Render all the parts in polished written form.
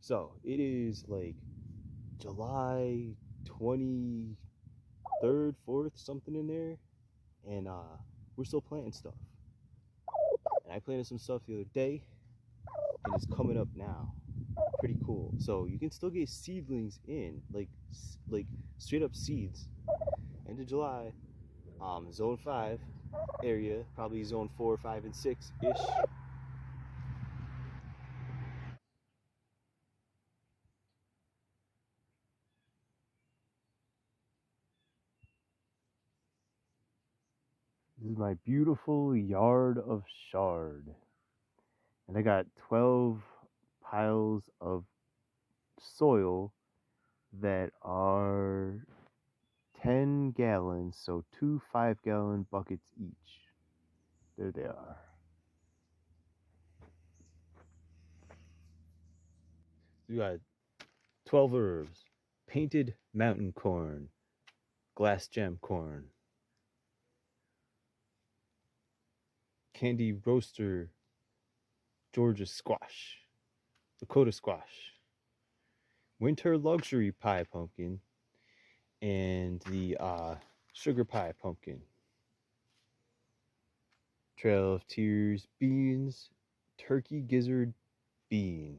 So it is like July 23rd, 4th, something in there, and we're still planting stuff. And I planted some stuff the other day, and it's coming up now. Pretty cool. So you can still get seedlings in, like straight up seeds. End of July, zone 5 area, probably zone 4, 5, and 6 ish. This is my beautiful yard of shard. And I got 12 piles of soil that are 10 gallons, so 2 5-gallon buckets each. There they are. We got 12 herbs, painted mountain corn, glass gem corn, candy roaster Georgia squash, Dakota squash, winter luxury pie pumpkin, and the sugar pie pumpkin, Trail of Tears beans, turkey gizzard bean.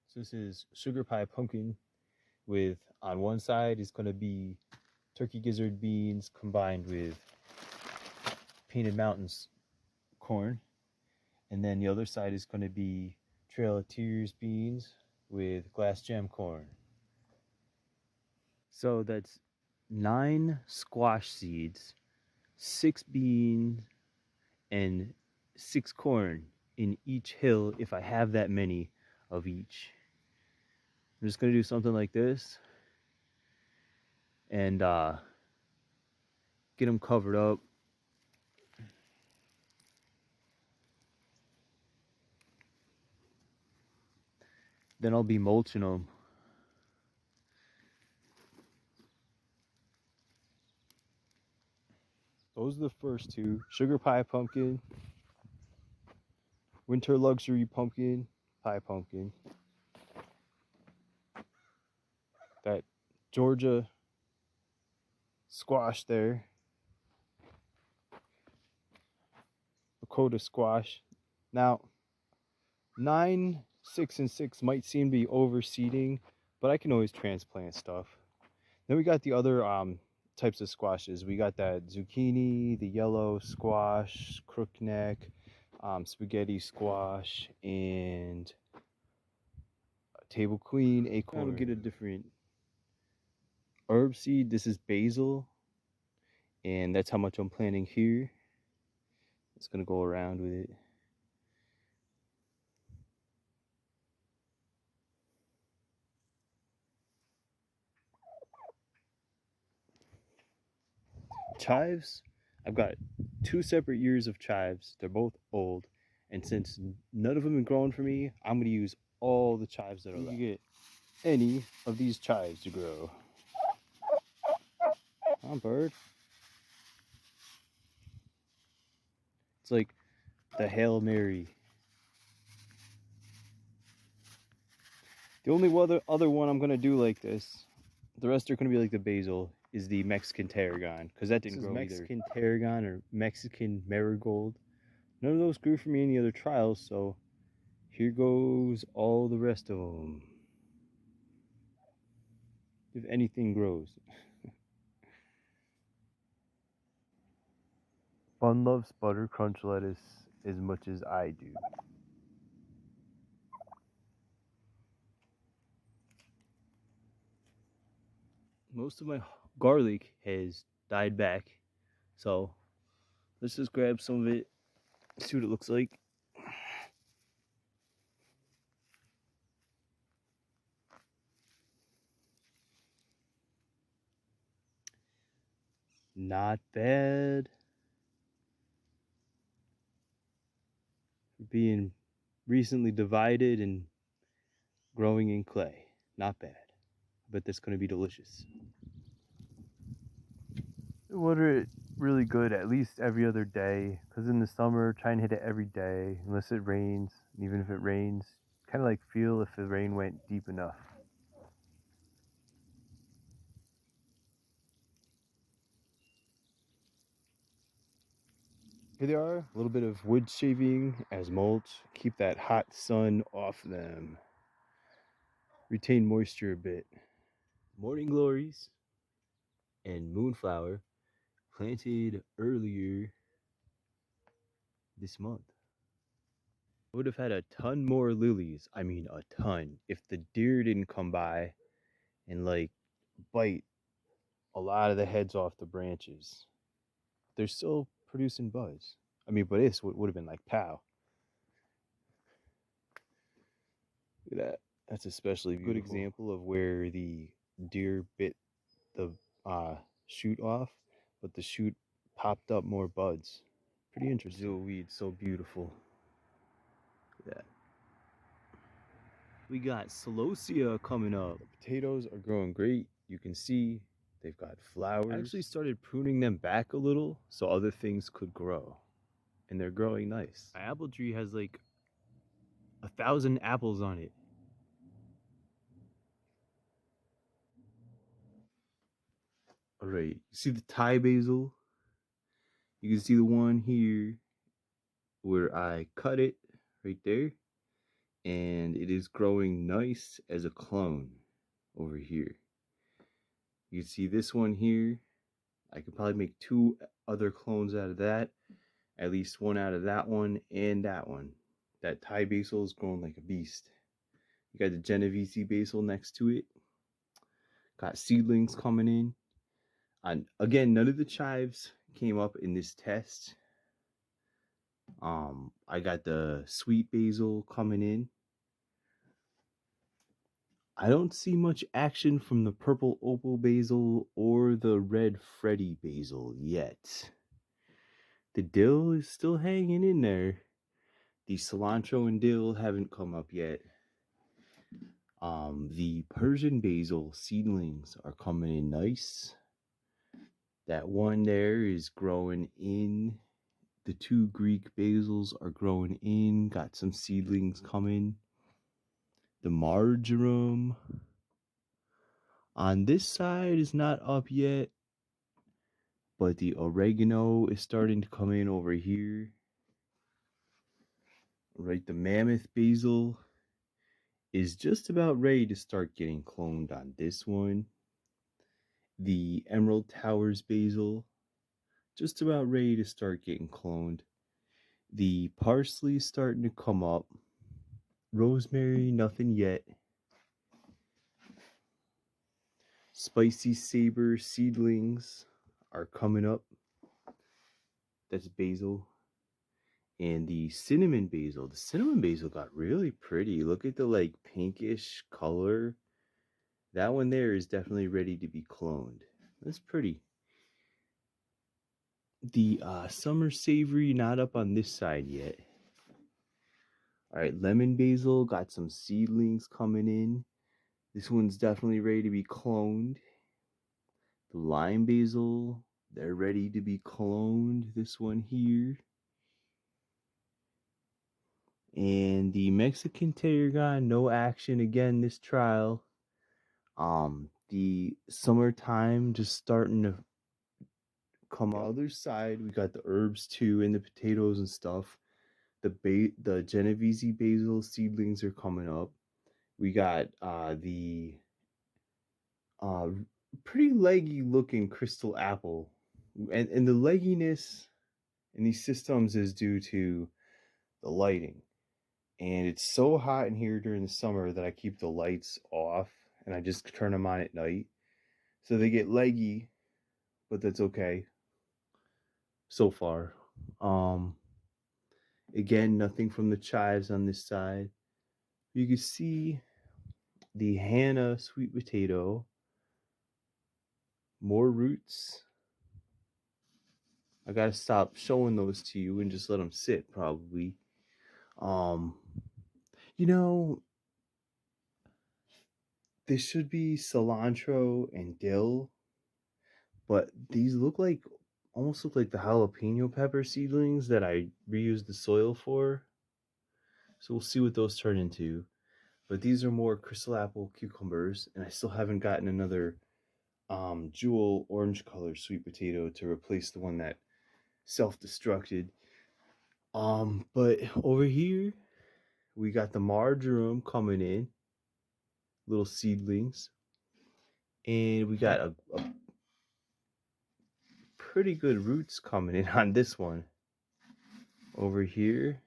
So this is sugar pie pumpkin with, on one side is going to be turkey gizzard beans combined with painted mountains corn, and then the other side is going to be Trail of Tears beans with glass gem corn. So that's 9 squash seeds, 6 beans, and 6 corn in each hill if I have that many of each. I'm just going to do something like this and get them covered up. Then I'll be mulching them. Those are the first two. Sugar pie pumpkin, winter luxury pumpkin, pie pumpkin. That Georgia squash there. Dakota squash. Now, 9, 6, and 6 might seem to be overseeding, but I can always transplant stuff. Then we got the other types of squashes. We got that zucchini, the yellow squash, crookneck, spaghetti squash, and table queen, acorn. I'll get a different herb seed. This is basil, and that's how much I'm planting here. It's gonna go around with it. Chives, I've got 2 separate years of chives. They're both old, and since none of them have grown for me, I'm gonna use all the chives that are left. You get any of these chives to grow. Come on, bird. It's like the Hail Mary. The only other one I'm gonna do like this, the rest are gonna be like the basil, is the Mexican tarragon, because that didn't grow Mexican either. Tarragon or Mexican marigold. None of those grew for me in the other trials, so here goes all the rest of them. If anything grows. Fun loves butter crunch lettuce as much as I do. Most of my garlic has died back, so let's just grab some of it, see what it looks like. Not bad. Being recently divided and growing in clay. Not bad. But that's going to be delicious. Water it really good at least every other day, because in the summer try and hit it every day unless it rains. And even if it rains, Kind of like feel if the rain went deep enough. Here they are, a little bit of wood shaving as mulch. Keep that hot sun off them. Retain moisture a bit. Morning glories and moonflower planted earlier this month. I would have had a ton more lilies. I mean, a ton. If the deer didn't come by and like bite a lot of the heads off the branches. They're still producing buds. I mean, but this would have been like pow. Look at that. That's especially beautiful. Good example of where the deer bit the shoot off, but the shoot popped up more buds. Pretty interesting. Brazil weed, so beautiful. Look at that. We got celosia coming up. The potatoes are growing great. You can see they've got flowers. I actually started pruning them back a little so other things could grow. And they're growing nice. My apple tree has like 1,000 apples on it. All right, see the Thai basil? You can see the one here where I cut it right there. And it is growing nice as a clone over here. You can see this one here. I could probably make 2 other clones out of that. At least 1 out of that one and that one. That Thai basil is growing like a beast. You got the Genovese basil next to it. Got seedlings coming in. And again, none of the chives came up in this test. I got the sweet basil coming in. I don't see much action from the purple opal basil or the red Freddy basil yet. The dill is still hanging in there. The cilantro and dill haven't come up yet. The Persian basil seedlings are coming in nice. That one there is growing in. The 2 Greek basils are growing in. Got some seedlings coming. The marjoram on this side is not up yet, but the oregano is starting to come in over here. Right, the mammoth basil is just about ready to start getting cloned on this one. The Emerald Towers basil, just about ready to start getting cloned. The parsley is starting to come up. Rosemary, nothing yet. Spicy saber seedlings are coming up. That's basil. And the cinnamon basil. The cinnamon basil got really pretty. Look at the like pinkish color. That one there is definitely ready to be cloned. That's pretty. The summer savory, not up on this side yet. All right, lemon basil, got some seedlings coming in. This one's definitely ready to be cloned. The lime basil, they're ready to be cloned. This one here. And the Mexican tarragon, no action again this trial. The summertime just starting to come on the other side. We got the herbs too and the potatoes and stuff. The Genovese basil seedlings are coming up. We got the pretty leggy looking crystal apple. And the legginess in these systems is due to the lighting. And it's so hot in here during the summer that I keep the lights off and I just turn them on at night. So they get leggy, but that's okay so far. Again, nothing from the chives on this side. You can see the Hannah sweet potato. More roots. I gotta stop showing those to you and just let them sit probably. You know, this should be cilantro and dill, but these almost look like the jalapeno pepper seedlings that I reused the soil for. So we'll see what those turn into. But these are more crystal apple cucumbers, and I still haven't gotten another jewel orange color sweet potato to replace the one that self-destructed. But over here we got the marjoram coming in, little seedlings, and we got a pretty good roots coming in on this one. Over here,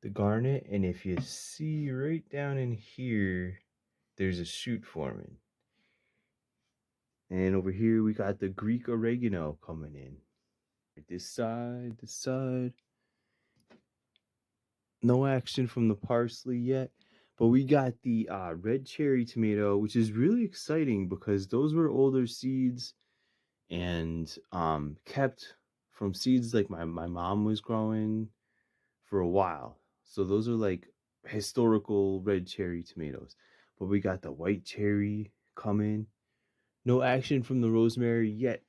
the garnet, and if you see right down in here, there's a shoot forming. And over here we got the Greek oregano coming in. This side. No action from the parsley yet, but we got the red cherry tomato, which is really exciting because those were older seeds and kept from seeds like my mom was growing for a while. So those are like historical red cherry tomatoes. But we got the white cherry coming. No action from the rosemary yet.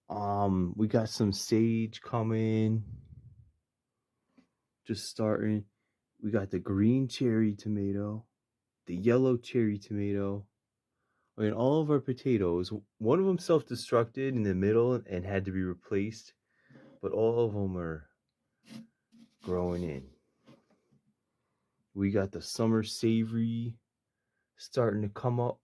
We got some sage coming. Just starting. We got the green cherry tomato, the yellow cherry tomato. I mean, all of our potatoes, one of them self-destructed in the middle and had to be replaced, but all of them are growing in. We got the summer savory starting to come up.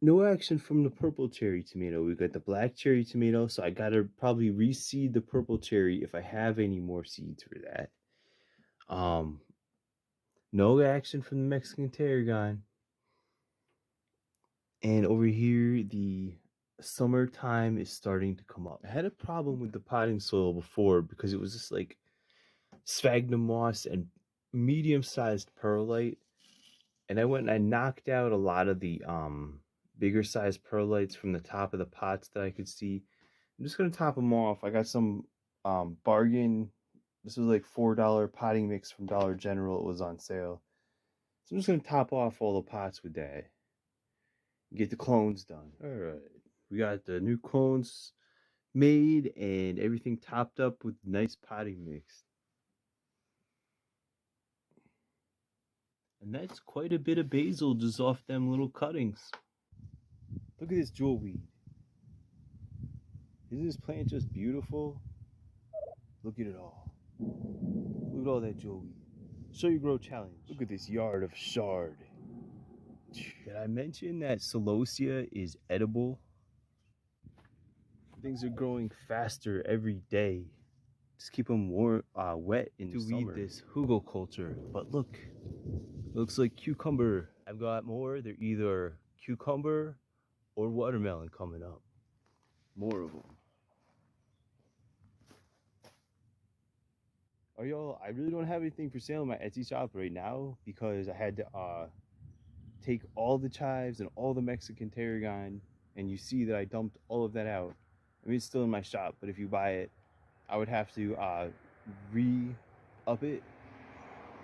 No action from the purple cherry tomato. We got the black cherry tomato, so I gotta probably reseed the purple cherry if I have any more seeds for that. No action from the Mexican tarragon. And over here, the summertime is starting to come up. I had a problem with the potting soil before because it was just like sphagnum moss and medium-sized perlite. And I went and I knocked out a lot of the bigger sized perlites from the top of the pots that I could see. I'm just gonna top them off. I got some bargain. This was like $4 potting mix from Dollar General. It was on sale. So I'm just gonna top off all the pots with that. Get the clones done. All right, we got the new clones made and everything topped up with nice potting mix. And that's quite a bit of basil just off them little cuttings. Look at this jewel weed. Isn't this plant just beautiful? Look at it all. Look at all that jewel weed. Show Your Grow Challenge. Look at this yard of chard. Did I mention that celosia is edible? Things are growing faster every day. Just keep them warm, wet in the summer. To weed this hugelkultur, but look, looks like cucumber. I've got more. They're either cucumber or watermelon coming up. More of them. Oh, y'all, I really don't have anything for sale in my Etsy shop right now because I had to take all the chives and all the Mexican tarragon, and you see that I dumped all of that out. I mean, it's still in my shop, but if you buy it, I would have to re-up it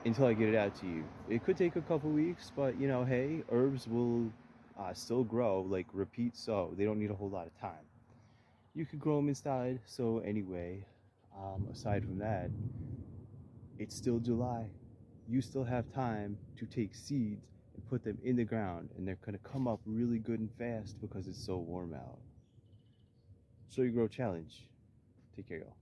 until I get it out to you. It could take a couple weeks, but you know, hey, herbs will still grow, like repeat sow. They don't need a whole lot of time. You could grow them inside, so anyway, aside from that, it's still July. You still have time to take seeds and put them in the ground, and they're gonna come up really good and fast because it's so warm out. Show Your Grow Challenge. Take care, y'all.